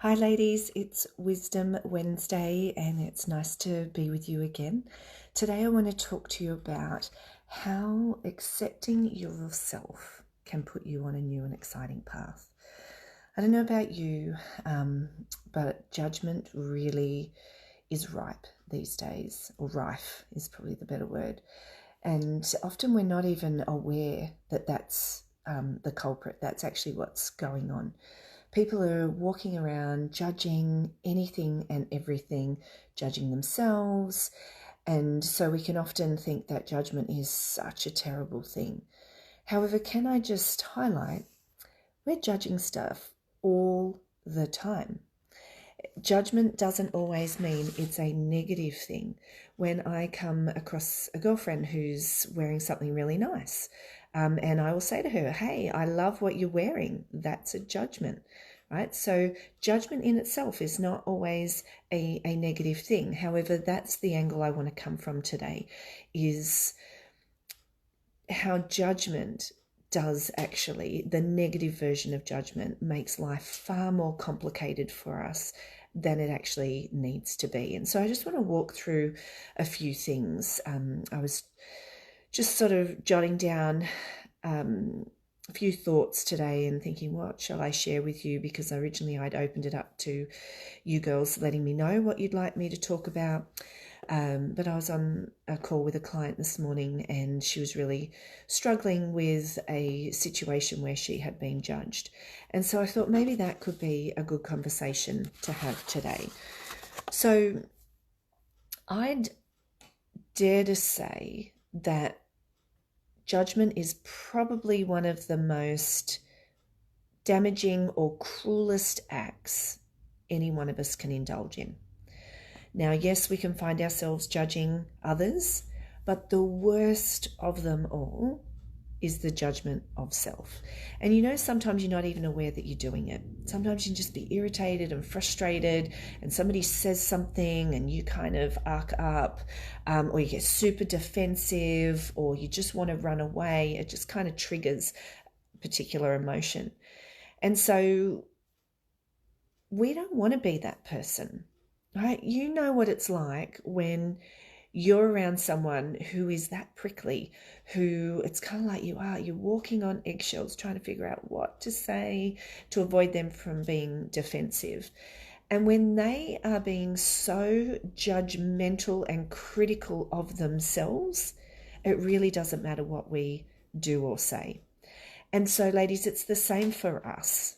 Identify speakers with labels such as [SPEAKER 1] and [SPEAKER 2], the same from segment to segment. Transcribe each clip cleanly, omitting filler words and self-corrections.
[SPEAKER 1] Hi ladies, it's Wisdom Wednesday and it's nice to be with you again. Today I want to talk to you about how accepting yourself can put you on a new and exciting path. I don't know about you, but judgment really is ripe these days, or rife is probably the better word. And often we're not even aware that that's the culprit. That's actually what's going on. People are walking around judging anything and everything, judging themselves. And so we can often think that judgment is such a terrible thing. However, can I just highlight, we're judging stuff all the time. Judgment doesn't always mean it's a negative thing. When I come across a girlfriend who's wearing something really nice, and I will say to her, hey, I love what you're wearing, that's a judgment, right? So judgment in itself is not always a negative thing. However, that's the angle I want to come from today, is how judgment does actually, the negative version of judgment makes life far more complicated for us than it actually needs to be. And so I just want to walk through a few things. I was just sort of jotting down a few thoughts today and thinking, what shall I share with you? Because originally I'd opened it up to you girls letting me know what you'd like me to talk about. But I was on a call with a client this morning and she was really struggling with a situation where she had been judged. And so I thought maybe that could be a good conversation to have today. So I'd dare to say that judgment is probably one of the most damaging or cruelest acts any one of us can indulge in. Now, yes, we can find ourselves judging others, but the worst of them all is the judgment of self. And you know, sometimes you're not even aware that you're doing it. Sometimes you can just be irritated and frustrated and somebody says something and you kind of arc up, or you get super defensive, or you just want to run away. It just kind of triggers a particular emotion. And so we don't want to be that person. Right? You know what it's like when you're around someone who is that prickly, who it's kind of like you're walking on eggshells trying to figure out what to say to avoid them from being defensive. And when they are being so judgmental and critical of themselves, it really doesn't matter what we do or say. And so, ladies, it's the same for us.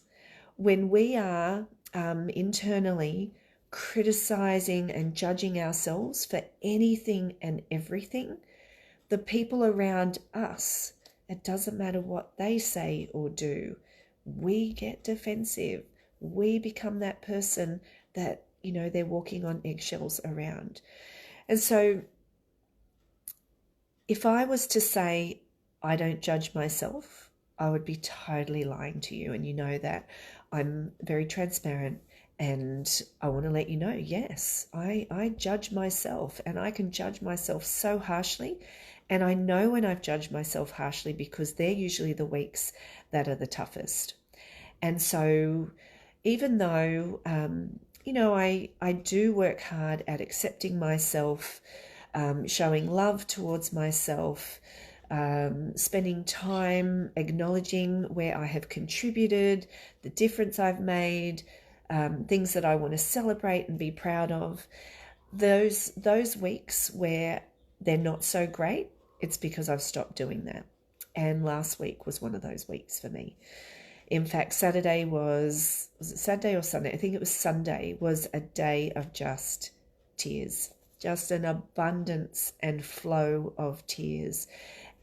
[SPEAKER 1] When we are internally criticizing and judging ourselves for anything and everything, the people around us, it doesn't matter what they say or do, we get defensive. We become that person that, you know, they're walking on eggshells around. And so if I was to say I don't judge myself, I would be totally lying to you. And you know that I'm very transparent. And I want to let you know, yes, I judge myself, and I can judge myself so harshly. And I know when I've judged myself harshly because they're usually the weeks that are the toughest. And so even though, I do work hard at accepting myself, showing love towards myself, spending time acknowledging where I have contributed, the difference I've made, things that I want to celebrate and be proud of. Those weeks where they're not so great, it's because I've stopped doing that. And last week was one of those weeks for me. In fact, Saturday was it Saturday or Sunday? I think it was Sunday, was a day of just tears, just an abundance and flow of tears.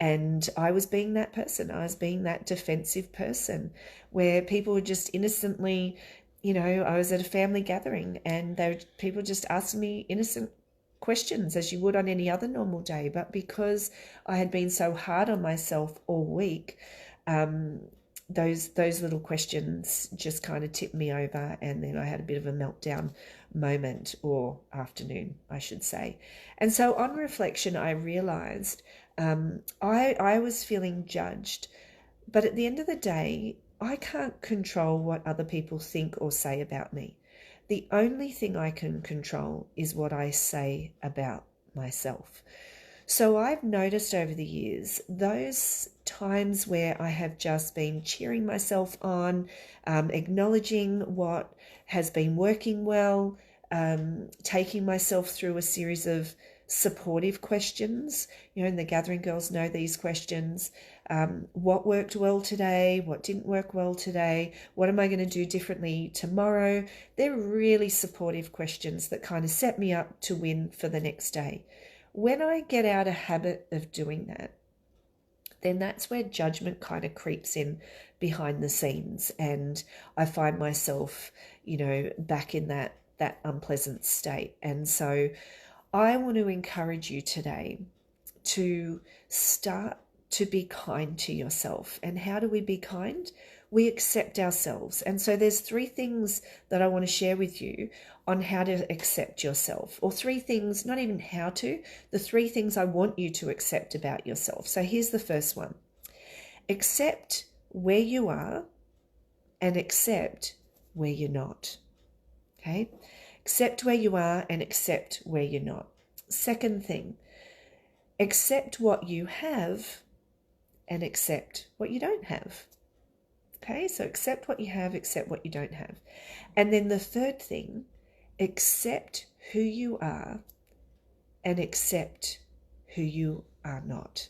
[SPEAKER 1] And I was being that person. I was being that defensive person where people were just innocently, I was at a family gathering and people just asking me innocent questions as you would on any other normal day. But because I had been so hard on myself all week, those little questions just kind of tipped me over, and then I had a bit of a meltdown moment, or afternoon, I should say. And so on reflection, I realized I was feeling judged, but at the end of the day, I can't control what other people think or say about me. The only thing I can control is what I say about myself. So I've noticed over the years those times where I have just been cheering myself on, acknowledging what has been working well, taking myself through a series of supportive questions. And the Gathering Girls know these questions. What worked well today? What didn't work well today? What am I going to do differently tomorrow? They're really supportive questions that kind of set me up to win for the next day. When I get out a habit of doing that, then that's where judgment kind of creeps in behind the scenes, and I find myself, back in that unpleasant state. And so I want to encourage you today to start to be kind to yourself. And how do we be kind? We accept ourselves. And so there's 3 things that I want to share with you on how to accept yourself, or 3 things, not even how to, the 3 things I want you to accept about yourself. So here's the first one. Accept where you are and accept where you're not. Okay? Accept where you are and accept where you're not. Second thing, accept what you have and accept what you don't have. Okay, so accept what you have, accept what you don't have. And then the third thing, accept who you are and accept who you are not.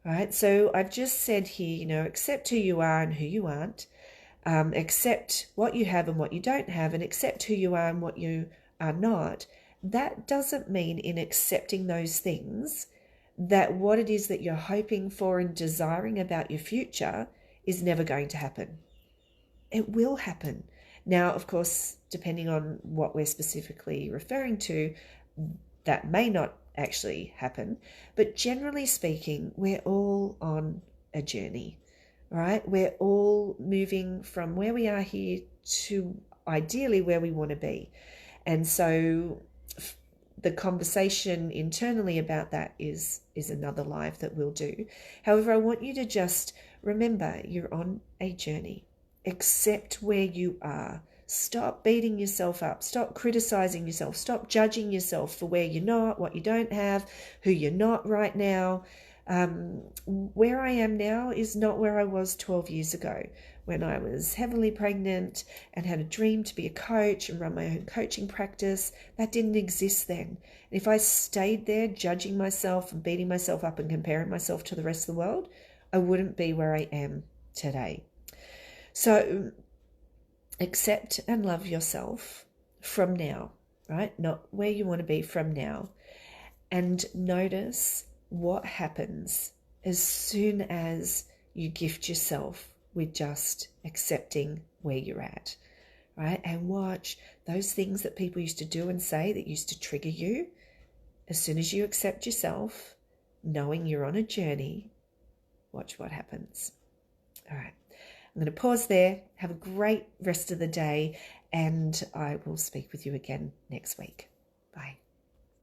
[SPEAKER 1] All right, so I've just said here, accept who you are and who you aren't. Accept what you have and what you don't have, and accept who you are and what you are not. That doesn't mean in accepting those things that what it is that you're hoping for and desiring about your future is never going to happen. It will happen. Now, of course, depending on what we're specifically referring to, that may not actually happen. But generally speaking, we're all on a journey, right? We're all moving from where we are here to ideally where we want to be. And so the conversation internally about that is another live that we'll do. However, I want you to just remember you're on a journey. Accept where you are. Stop beating yourself up. Stop criticizing yourself. Stop judging yourself for where you're not, what you don't have, who you're not right now. Where I am now is not where I was 12 years ago when I was heavily pregnant and had a dream to be a coach and run my own coaching practice. That didn't exist then. And if I stayed there judging myself and beating myself up and comparing myself to the rest of the world, I wouldn't be where I am today. So accept and love yourself from now, right? Not where you want to be, from now. And notice what happens as soon as you gift yourself with just accepting where you're at, right? And watch those things that people used to do and say that used to trigger you. As soon as you accept yourself, knowing you're on a journey, watch what happens. All right. I'm going to pause there. Have a great rest of the day, and I will speak with you again next week.